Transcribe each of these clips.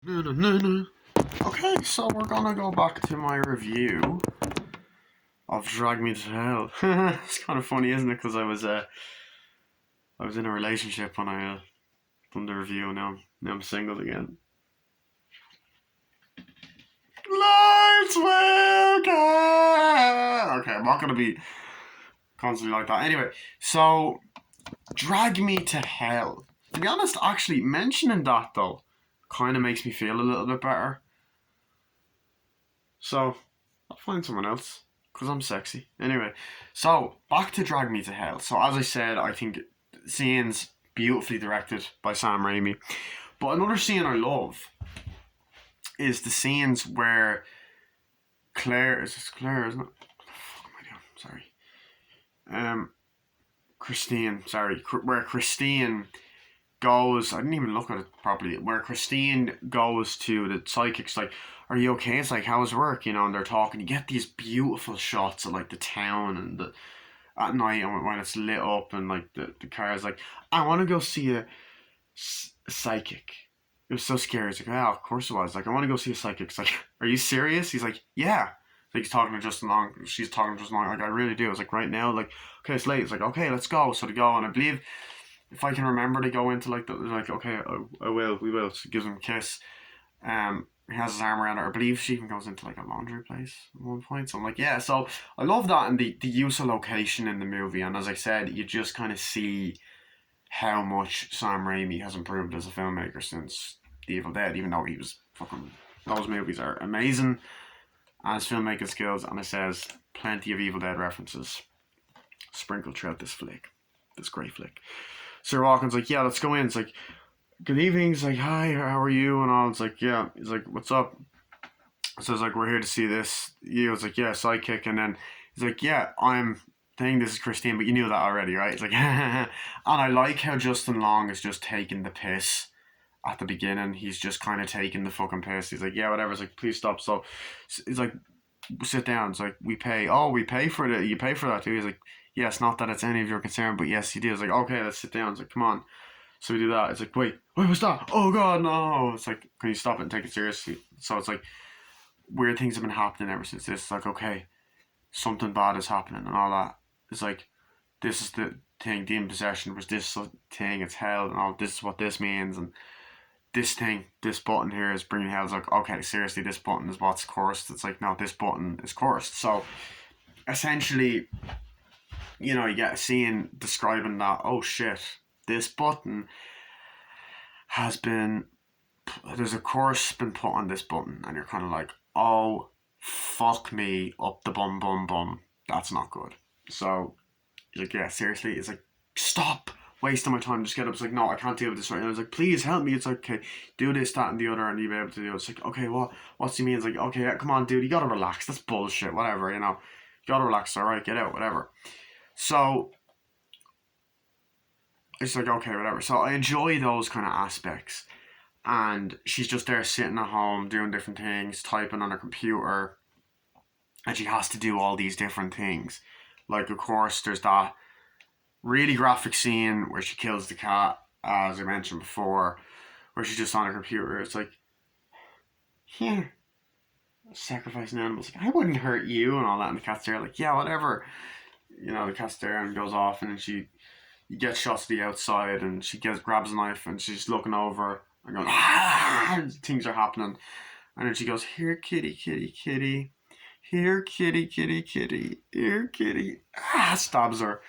No, no, no, no. Okay, so we're gonna go back to my review of Drag Me to Hell. It's kind of funny, isn't it? Because I was in a relationship when I done the review. Now I'm single again. Lights will come. Okay, I'm not gonna be constantly like that. Anyway, so Drag Me to Hell. To be honest, actually mentioning that though, kind of makes me feel a little bit better. So I'll find someone else because I'm sexy. Anyway, so back to Drag Me to Hell. So as I said, I think scenes beautifully directed by Sam Raimi. But another scene I love is the scenes where Claire is this Claire, isn't it? What the fuck am I doing? Sorry. Christine. Sorry, where Christine goes. I didn't even look at it properly. Where Christine goes to the psychic's like, "Are you okay?" It's like, "How's work?" And they're talking. You get these beautiful shots of like the town and the at night and when it's lit up and like the car's like, "I want to go see a psychic." It was so scary. It's like, "Oh, of course it was." Like, "I want to go see a psychic." It's like, "Are you serious?" He's like, "Yeah." Like he's talking to Justin Long. She's talking to Justin Long. Like, "I really do." It's like, "Right now." Like, "Okay, it's late." It's like, "Okay, let's go." So they go, and I believe if I can remember to go into like the like, "Okay, I will, we will." So he gives him a kiss. He has his arm around her. I believe she even goes into like a laundry place at one point. So I'm like, yeah. So I love that and the use of location in the movie. And as I said, you just kind of see how much Sam Raimi has improved as a filmmaker since The Evil Dead. Even though he was fucking, those movies are amazing as filmmaking skills. And it says plenty of Evil Dead references sprinkled throughout this flick, this great flick. Sir Walken's like, yeah, let's go in. It's like, good evening. He's like, hi, how are you? And all. It's like, yeah. He's like, what's up? So it's like, we're here to see this. He was like, yeah, sidekick. And then he's like, yeah, I'm saying this is Christine, but you knew that already, right? It's like, and I like how Justin Long is just taking the piss at the beginning. He's just kind of taking the fucking piss. He's like, yeah, whatever. It's like, please stop. So he's like, sit down. It's like, we pay. Oh, we pay for it. You pay for that too. He's like, yes, not that it's any of your concern, but yes, you do. It's like, okay, let's sit down. It's like, come on. So we do that. It's like, wait, what's that? Oh god, no! It's like, can you stop it and take it seriously? So it's like weird things have been happening ever since this. It's like, okay, something bad is happening and all that. It's like this is the thing. Demon possession was this thing. It's hell and all. This is what this means and this thing, this button here is bringing hell. It's like, okay, seriously, this button is what's cursed. It's like, no, this button is cursed. So essentially, you get a scene describing that. Oh shit, this button has been there's a course been put on this button, and you're kind of like, oh, fuck me up the bum bum bum. That's not good. So, like, yeah, seriously, it's like, stop wasting my time. Just get up. It's like, no, I can't deal with this right now. It's like, please help me. It's like, okay, do this, that, and the other, and you'll be able to do it. It's like, okay, what's he mean? It's like, okay, yeah, come on, dude, you gotta relax. That's bullshit. Whatever, you know. You gotta relax. All right, get out, whatever. So it's like, okay, whatever. So I enjoy those kind of aspects and she's just there sitting at home doing different things, typing on her computer, and she has to do all these different things. Like, of course, there's that really graphic scene where she kills the cat, as I mentioned before, where she's just on her computer. It's like, here, sacrificing animals. Like, I wouldn't hurt you, and all that. And the cat's there, like, yeah, whatever. The cat's there and goes off, and then you get shots to the outside, and she grabs a knife, and she's looking over and going, ah, things are happening. And then she goes, here, kitty, kitty, kitty. Here, kitty, kitty, kitty. Here, kitty. Ah, stabs her.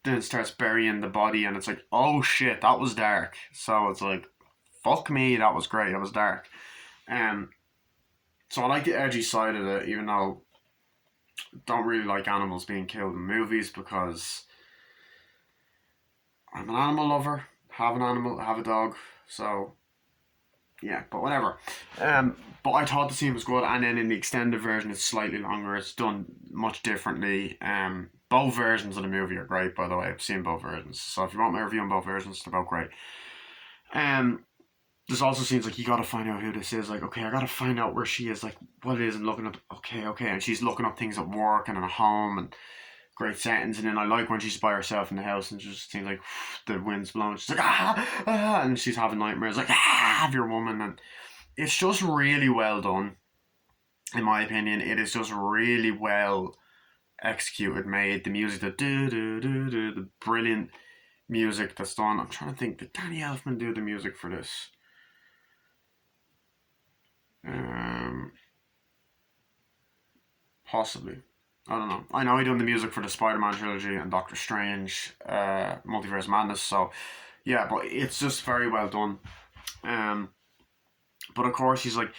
Then starts burying the body, and it's like, oh shit, that was dark. So it's like, fuck me, that was great. That was dark. Um, so I like the edgy side of it, even though I don't really like animals being killed in movies because I'm an animal lover. Have an animal, have a dog. So yeah, but whatever. But I thought the scene was good, and then in the extended version, it's slightly longer. It's done much differently. Both versions of the movie are great, by the way. I've seen both versions, so if you want my review on both versions, they're both great. Um, there's also scenes like you gotta find out who this is. Like, okay, I gotta find out where she is, like what it is, and looking up. Okay, and she's looking up things at work and at home and great settings. And then I like when she's by herself in the house and just seems like the wind's blowing. She's like, and she's having nightmares like, have your woman. And it's just really well done, in my opinion. It is just really well executed, made. The music, the do do do do, the brilliant music that's done. I'm trying to think, did Danny Elfman do the music for this? Um, Possibly. I don't know. I know he done the music for the Spider-Man trilogy and Doctor Strange, Multiverse Madness. So, yeah, but it's just very well done. Um, but of course, he's like,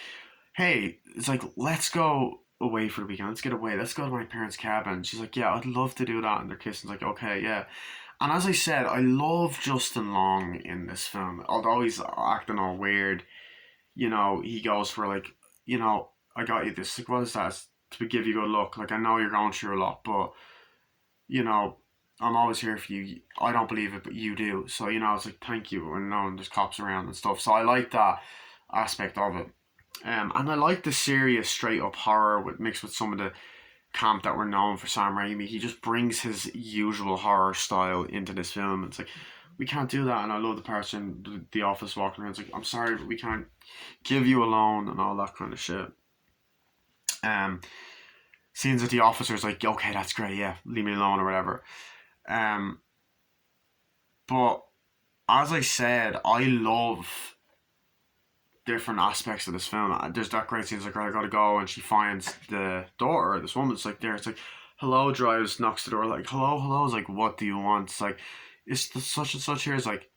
"Hey, it's like let's go away for the weekend. Let's get away. Let's go to my parents' cabin." She's like, "Yeah, I'd love to do that." And they're kissing. It's like, "Okay, yeah." And as I said, I love Justin Long in this film. Although he's acting all weird, he goes for like, I got you this. Like, what is that? It's to give you good luck. Like, I know you're going through a lot, but you know, I'm always here for you. I don't believe it, but you do. So, it's like, thank you. And knowing there's cops around and stuff. So I like that aspect of it. And I like the serious, straight up horror mixed with some of the camp that we're known for Sam Raimi. He just brings his usual horror style into this film. It's like, we can't do that. And I love the person, the office walking around. It's like, I'm sorry, but we can't give you a loan and all that kind of shit. Um, Scenes that the officer's like, okay, that's great, yeah, leave me alone or whatever. Um, but as I said, I love different aspects of this film. There's that great scene, it's like, I gotta go, and she finds the daughter, this woman's like there. It's like, hello, drives, knocks the door, like, hello, hello. It's like, what do you want? It's like, it's the such and such here. It's like,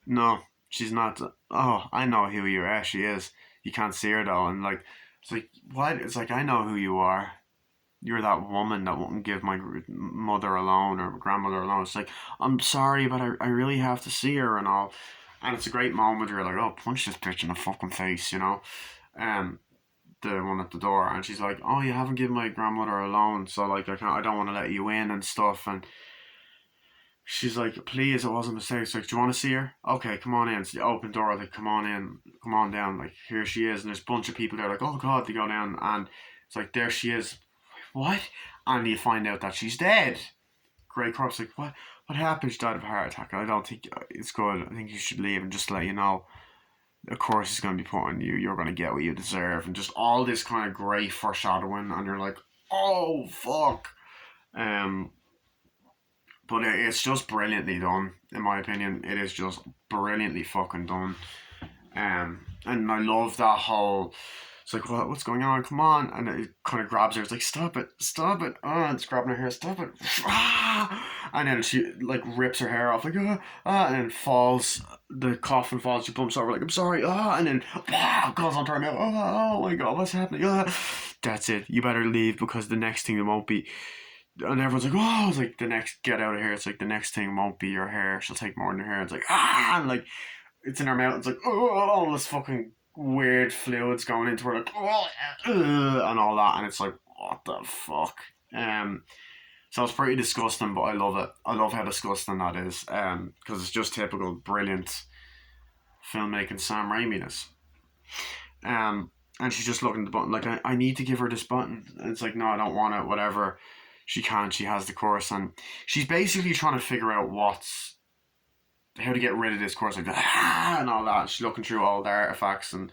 no, she's not. Oh, I know who you are. She is. You can't see her though, and like, it's like, what? It's like, I know who you are. You're that woman that wouldn't give my mother alone or grandmother alone. It's like, I'm sorry, but I really have to see her and all. And it's a great moment where you're like, oh, punch this bitch in the fucking face, Um, the one at the door, and she's like, oh, you haven't given my grandmother alone, so like, I don't want to let you in and stuff. And she's like, please, it wasn't a mistake. It's like, do you want to see her? Okay, come on in. It's the open door, like, come on in, come on down. Like, here she is. And there's a bunch of people there, like, oh God, they go down. And it's like, there she is. What? And you find out that she's dead. Grey Corp's like, what happened? She died of a heart attack. I don't think it's good. I think you should leave, and just to let you know, of course it's going to be put on you. You're going to get what you deserve. And just all this kind of grey foreshadowing. And you're like, oh, fuck. Um, but it's just brilliantly done, in my opinion. It is just brilliantly fucking done. And I love that whole. It's like, what's going on? Come on! And it kind of grabs her. It's like, stop it, stop it! And it's grabbing her hair. Stop it! And then she like rips her hair off, like and then falls. The coffin falls. She bumps over, like, I'm sorry, and then goes on to her mouth. Oh my God, what's happening? That's it. You better leave, because the next thing, it won't be. And everyone's like, oh, it's like, the next, get out of here. It's like, the next thing won't be your hair. She'll take more than your hair. It's like, and like, it's in her mouth. It's like, all this fucking weird fluids going into her, like, and all that. And it's like, what the fuck? So it's pretty disgusting, but I love it. I love how disgusting that is. Because it's just typical brilliant filmmaking Sam Raimi-ness. And she's just looking at the button, like, I need to give her this button. And it's like, no, I don't want it, whatever. She can't, she has the course, and she's basically trying to figure out how to get rid of this course, like, and all that. She's looking through all the artifacts and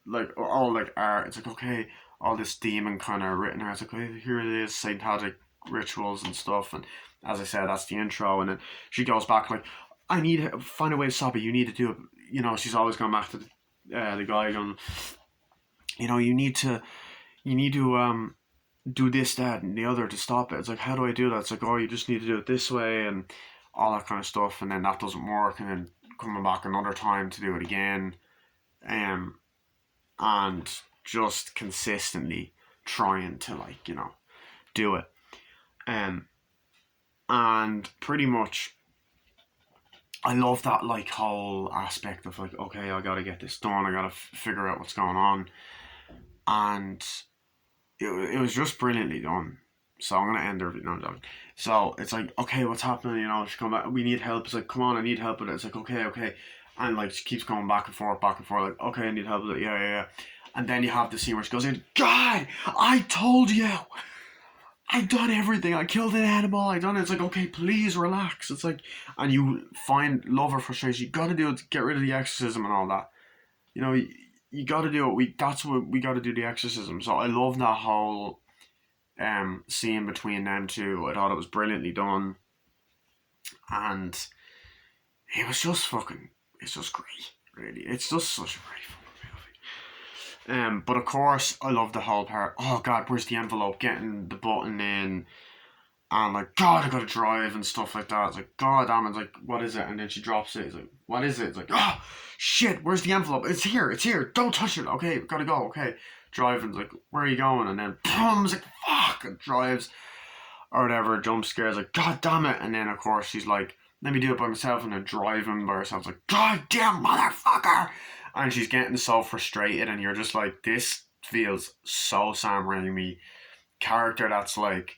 like all like art. It's like, okay, all this demon kind of written there. It's like, okay, here it is, satanic rituals and stuff. And as I said, that's the intro. And then she goes back, like, I need to find a way to stop it. You need to do it. She's always going back to the guy going, you need to do this, that, and the other to stop it. It's like, how do I do that? It's like, oh, you just need to do it this way and all that kind of stuff. And then that doesn't work, and then coming back another time to do it again, and just consistently trying to, like, do it. And pretty much, I love that, like, whole aspect of, like, okay, I gotta get this done. I gotta figure out what's going on. And it was just brilliantly done. So I'm gonna end there. So it's like, okay, what's happening? She come back. We need help. It's like, come on, I need help with it. It's like, okay, and like she keeps going back and forth. Like, okay, I need help with it. Yeah. And then you have the scene where she goes in. God, I told you. I done everything. I killed an animal. I done it. It's like, okay, please relax. It's like, and you find love or frustration. You gotta do it to get rid of the exorcism and all that. you got to do it. That's what we got to do, the exorcism. So I love that whole scene between them two. I thought it was brilliantly done, and it was just fucking. It's just great, really. It's just such a great fucking movie. But of course, I love the whole part. Oh God, where's the envelope? Getting the button in, and like, God, I gotta drive and stuff like that. It's like, God damn it, it's like, what is it? And then she drops it. It's like, what is it? It's like, oh shit, where's the envelope? It's here, it's here. Don't touch it. Okay, gotta go. Okay, driving. It's like, where are you going? And then boom, it's like, fuck, it drives or whatever. Jump scares. Like, God damn it. And then of course she's like, let me do it by myself. And then driving by herself. It's like, God damn motherfucker. And she's getting so frustrated, and you're just like, this feels so Sam Raimi character that's like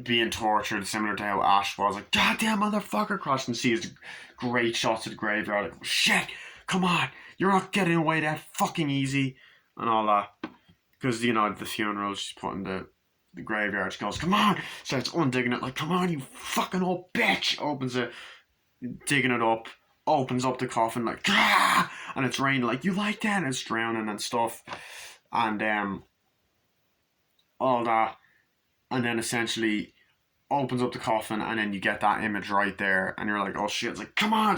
being tortured, similar to how Ash was like, goddamn motherfucker, crossing seas, great shots of the graveyard, like, shit, come on, you're not getting away that fucking easy, and all that. Because, you know, at the funeral, she's putting the graveyard, she goes, come on, starts undigging it, like, come on, you fucking old bitch, opens it, digging it up, opens up the coffin, like, ah! And it's raining, like, you like that? And it's drowning and stuff, and all that. And then essentially opens up the coffin, and then you get that image right there, and you're like, oh shit, it's like, come on,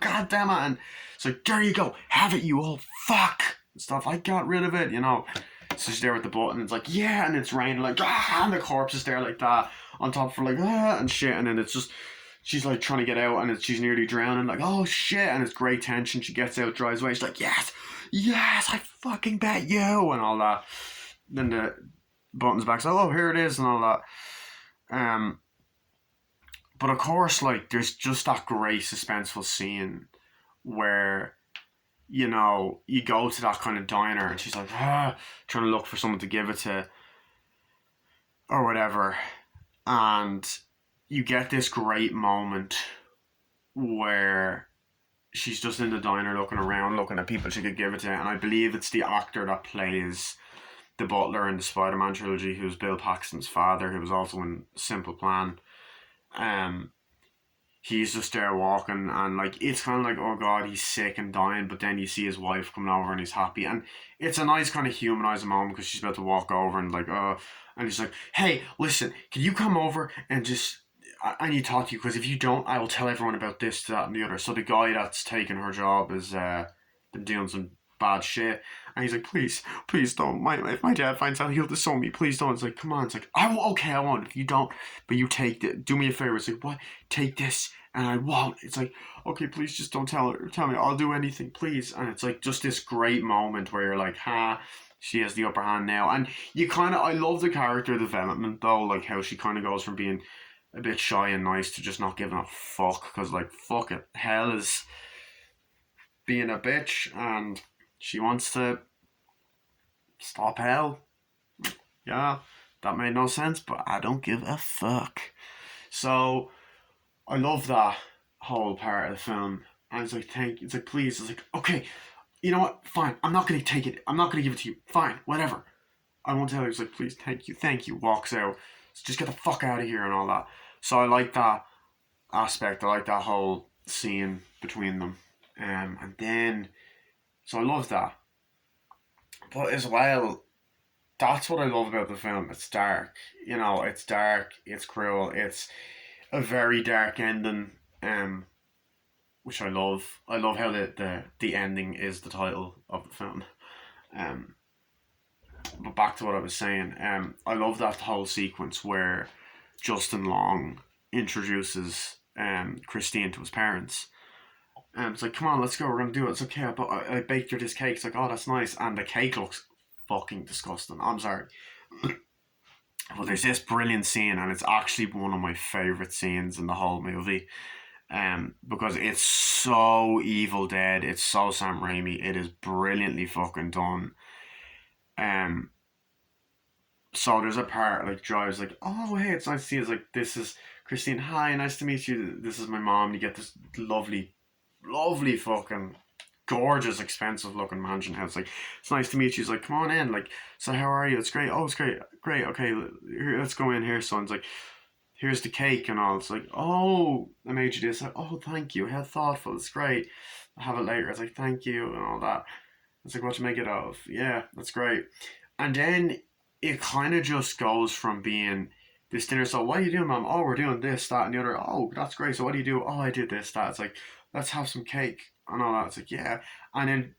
god damn it, and it's like, there you go, have it, you old fuck, and stuff. I got rid of it, you know. So she's there with the button, it's like, yeah, and it's raining, like, and the corpse is there like that on top for like, and shit, and then it's just, she's like trying to get out, and she's nearly drowning, like, oh shit, and it's great tension. She gets out, drives away, she's like, yes, I fucking bet you, and all that. Then the button's back, so, oh, here it is, and all that. But of course, like, there's just that great suspenseful scene where, you know, you go to that kind of diner, and she's like, trying to look for someone to give it to, or whatever, and you get this great moment where she's just in the diner looking around, looking at people she could give it to, and I believe it's the actor that plays the butler in the Spider-Man trilogy, who's Bill Paxton's father, who was also in Simple Plan. Um, he's just there walking, and like, it's kind of like, oh God, he's sick and dying, but then you see his wife coming over and he's happy, and it's a nice kind of humanizing moment because she's about to walk over and like, and he's like, hey, listen, can you come over and just, I need to talk to you, because if you don't, I will tell everyone about this, that, and the other. So the guy that's taking her job is been doing some bad shit, and he's like, please don't. If my dad finds out, he'll disown me. Please don't. It's like, come on. It's like, okay, I won't. If you don't, but you take it. Do me a favor. It's like, what? Take this, and I won't. It's like, okay, please just don't tell her. Tell me. I'll do anything, please. And it's like just this great moment where you're like, she has the upper hand now. And you kind of, I love the character development though, like how she kind of goes from being a bit shy and nice to just not giving a fuck, because like, fuck it, hell is being a bitch, and she wants to stop hell. Yeah, that made no sense, but I don't give a fuck. So I love that whole part of the film. And it's like, it's like, please. It's like, okay, you know what? Fine. I'm not gonna take it. I'm not gonna give it to you. Fine, whatever. I won't tell you. It's like, please, thank you. Walks out. So just get the fuck out of here and all that. So I like that aspect. I like that whole scene between them. And then, so I love that. But as well, that's what I love about the film. It's dark. You know, it's dark. It's cruel. It's a very dark ending. Which I love. I love how the ending is the title of the film. Um, but back to what I was saying. I love that whole sequence where Justin Long introduces Christine to his parents. It's like, come on, let's go. We're gonna do it. It's okay. I baked you this cake. It's like, oh, that's nice. And the cake looks fucking disgusting. I'm sorry. But there's this brilliant scene, and it's actually one of my favorite scenes in the whole movie. Because it's so Evil Dead, it's so Sam Raimi, it is brilliantly fucking done. Um, so there's a part like drives like, oh hey, it's nice to see you. It's like, this is Christine. Hi, nice to meet you. This is my mom. You get this lovely fucking gorgeous, expensive looking mansion house. Like, it's nice to meet you. He's like, come on in. Like, so how are you? It's great. Oh, it's great. Great. Okay, let's go in here, son. It's like, here's the cake and all. It's like, oh, I made you this. Like, oh, thank you. How thoughtful. It's great. I'll have it later. It's like, thank you and all that. It's like, what you make it of? Yeah, that's great. And then it kind of just goes from being this dinner. So what are you doing, mom? Oh, we're doing this, that, and the other. Oh, that's great. So what do you do? Oh, I did this, that. It's like, let's have some cake and all that. It's like, yeah. And then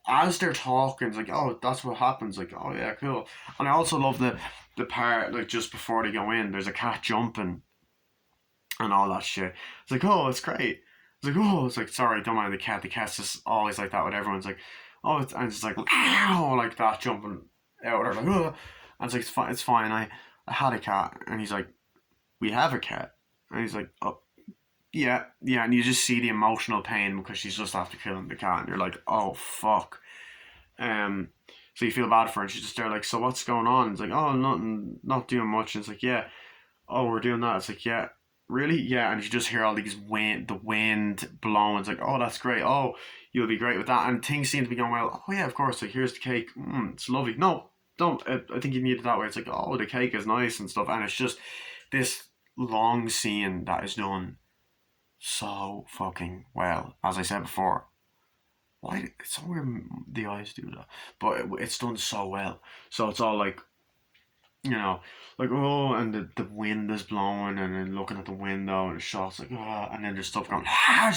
as they're talking, it's like, oh, that's what happens. Like, oh yeah, cool. And I also love the part like just before they go in, there's a cat jumping and all that shit. It's like, oh, it's great. It's like, oh, it's like, sorry, don't mind the cat. The cat's just always like that with everyone's like, oh, and it's like, ow, like that jumping out or like, oh. And it's like, it's fine, it's fine. I had a cat, and he's like, we have a cat, and he's like, oh, yeah, yeah, and you just see the emotional pain because she's just after killing the cat, and you're like, oh fuck. Um, so you feel bad for her, and she's just there like, so what's going on? It's like, oh, nothing, not doing much. And it's like, yeah, oh, we're doing that. It's like, yeah, really, yeah. And you just hear all these the wind blowing. It's like, oh, that's great. Oh, you'll be great with that. And things seem to be going well. Oh yeah, of course. Like here's the cake. It's lovely. No, don't. I think you need it that way. It's like, oh, the cake is nice and stuff. And it's just this long scene that is done so fucking well. As I said before, why it's so weird the eyes do that, but it's done so well. So it's all like, you know, like, oh, and the wind is blowing, and then looking at the window, and the shots like, oh, and then there's stuff going, ah,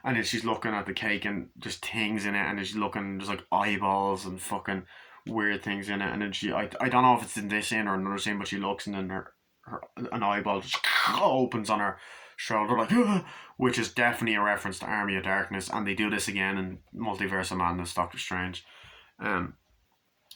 and then she's looking at the cake, and there's things in it, and then she's looking, there's like eyeballs and fucking weird things in it, and then I don't know if it's in this scene or another scene, but she looks, and then her an eyeball just opens on her shoulder, like, ah, which is definitely a reference to Army of Darkness, and they do this again in Multiverse of Madness, Doctor Strange. Um,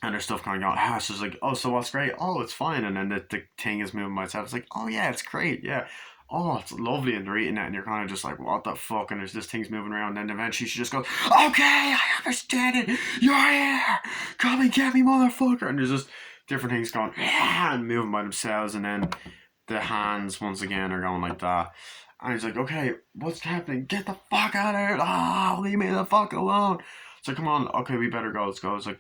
and there's stuff going on. Ah, so it's like, oh, so what's great? Oh, it's fine. And then the thing is moving by itself. It's like, oh yeah, it's great. Yeah. Oh, it's lovely. And they're eating it, and you're kind of just like, what the fuck? And there's this thing's moving around. And then eventually she just goes, okay, I understand it. You're here. Come and get me, motherfucker. And there's just different things going, yeah, and moving by themselves. And then the hands once again are going like that. And he's like, okay, what's happening? Get the fuck out of here. Oh, leave me the fuck alone. It's like, come on. Okay, we better go. Let's go. It's like,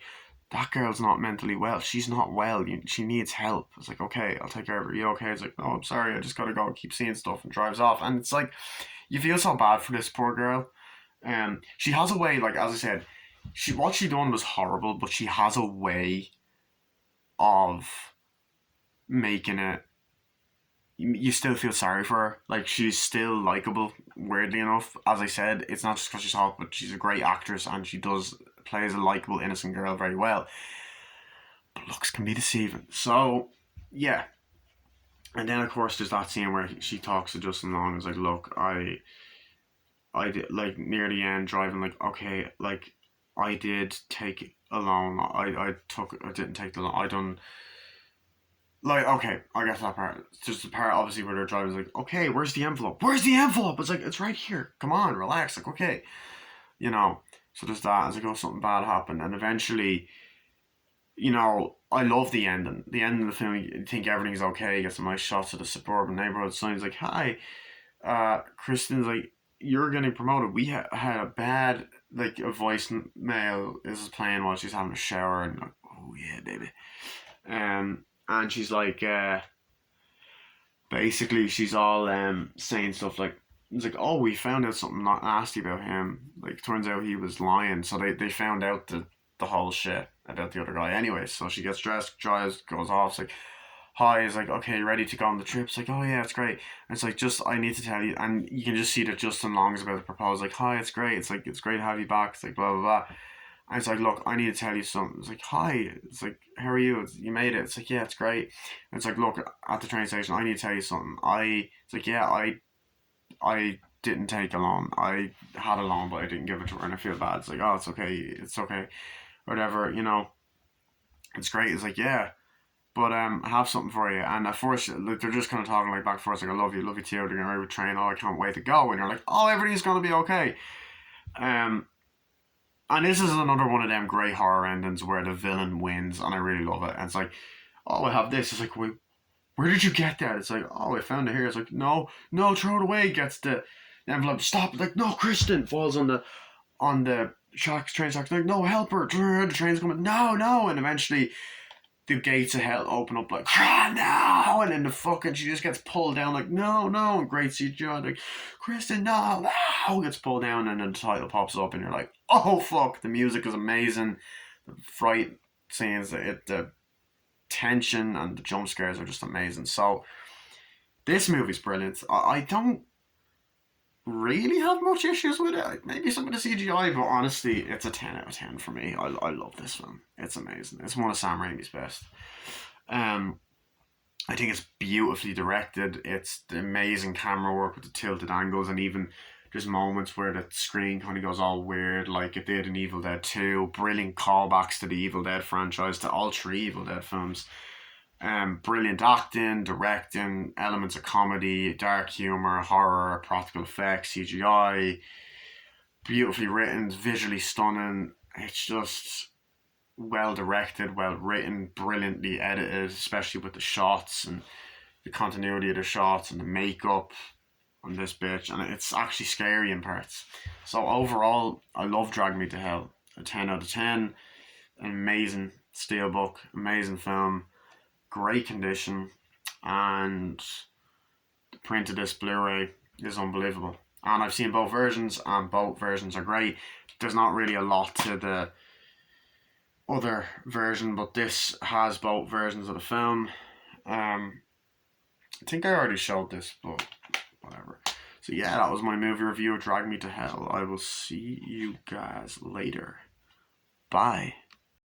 that girl's not mentally well. She's not well. She needs help. It's like, okay, I'll take care of her. You okay? It's like, no, I'm sorry. I just gotta go. Keep seeing stuff, and drives off. And it's like, you feel so bad for this poor girl. She has a way, like as I said, what she done was horrible, but she has a way of making it. You still feel sorry for her. Like she's still likable. Weirdly enough, as I said, it's not just because she's hot, but she's a great actress, and she does plays a likable, innocent girl very well. But looks can be deceiving. So, yeah. And then, of course, there's that scene where she talks to Justin Long and is like, look, I did, like, near the end, driving, like, okay, like, I did take a loan. I didn't take the loan. I done, like, okay, I get that part. It's just the part, obviously, where they're driving, is like, okay, where's the envelope? Where's the envelope? It's like, it's right here. Come on, relax. Like, okay. You know, so there's that. It's like, oh, something bad happened. And eventually, I love the ending. The end of the film, you think everything's okay. You get some nice shots of the suburban neighborhood. Someone's like, hi, Kristen's like, you're getting promoted. We had a bad, like, a voicemail is playing while she's having a shower. And like, oh, yeah, baby. And she's like, basically, she's all saying stuff like, it's like, oh, we found out something not nasty about him. Like, turns out he was lying. So they found out the whole shit about the other guy anyway. So she gets dressed, drives, goes off. It's like, hi, is like, okay, ready to go on the trip? It's like, oh yeah, it's great. And it's like, just, I need to tell you. And you can just see that Justin Long is about to propose. Like, hi, it's great. It's like, it's great to have you back. It's like, blah, blah, blah. And it's like, look, I need to tell you something. It's like, hi. It's like, how are you? You made it. It's like, yeah, it's great. And it's like, look, at the train station, I need to tell you something. It's like, yeah, I didn't take a loan. I had a loan, but I didn't give it to her, and I feel bad. It's like, oh, it's okay, whatever. It's great. It's like, yeah, but I have something for you. And at first, like, they're just kind of talking like back and forth, like, I love you too. They're gonna ride train. Oh, I can't wait to go. And you're like, oh, everything's gonna be okay. And this is another one of them great horror endings where the villain wins, and I really love it. And it's like, oh, I have this. It's like, wait, where did you get that? It's like, oh, I found it here. It's like, no, throw it away. Gets the envelope. Stop. Like, no, Kristen falls on the train tracks. Like, no, help her. The train's coming. No. And eventually the gates of hell open up like, ah, no, and then the fucking, she just gets pulled down like, no, no, and great CGI, like, Kristen, no, no, gets pulled down, and then the title pops up, and you're like, oh fuck, the music is amazing, the fright scenes, the tension and the jump scares are just amazing. So this movie's brilliant. I don't really have much issues with it. Maybe some of the CGI, but honestly, it's a 10 out of 10 for me. I love this film. It's amazing. It's one of Sam Raimi's best. I think it's beautifully directed. It's the amazing camera work with the tilted angles, and even there's moments where the screen kind of goes all weird, like it did in Evil Dead 2. Brilliant callbacks to the Evil Dead franchise, to all three Evil Dead films. Brilliant acting, directing, elements of comedy, dark humor, horror, practical effects, CGI. Beautifully written, visually stunning. It's just well directed, well written, brilliantly edited, especially with the shots and the continuity of the shots and the makeup on this bitch, and it's actually scary in parts. So overall, I love Drag Me to Hell. A 10 out of 10. An amazing steelbook, amazing film, great condition, and the print of this Blu-ray is unbelievable. And I've seen both versions, and both versions are great. There's not really a lot to the other version, but this has both versions of the film. I think I already showed this, but whatever. So yeah, that was my movie review of Drag Me to Hell. I will see you guys later. Bye.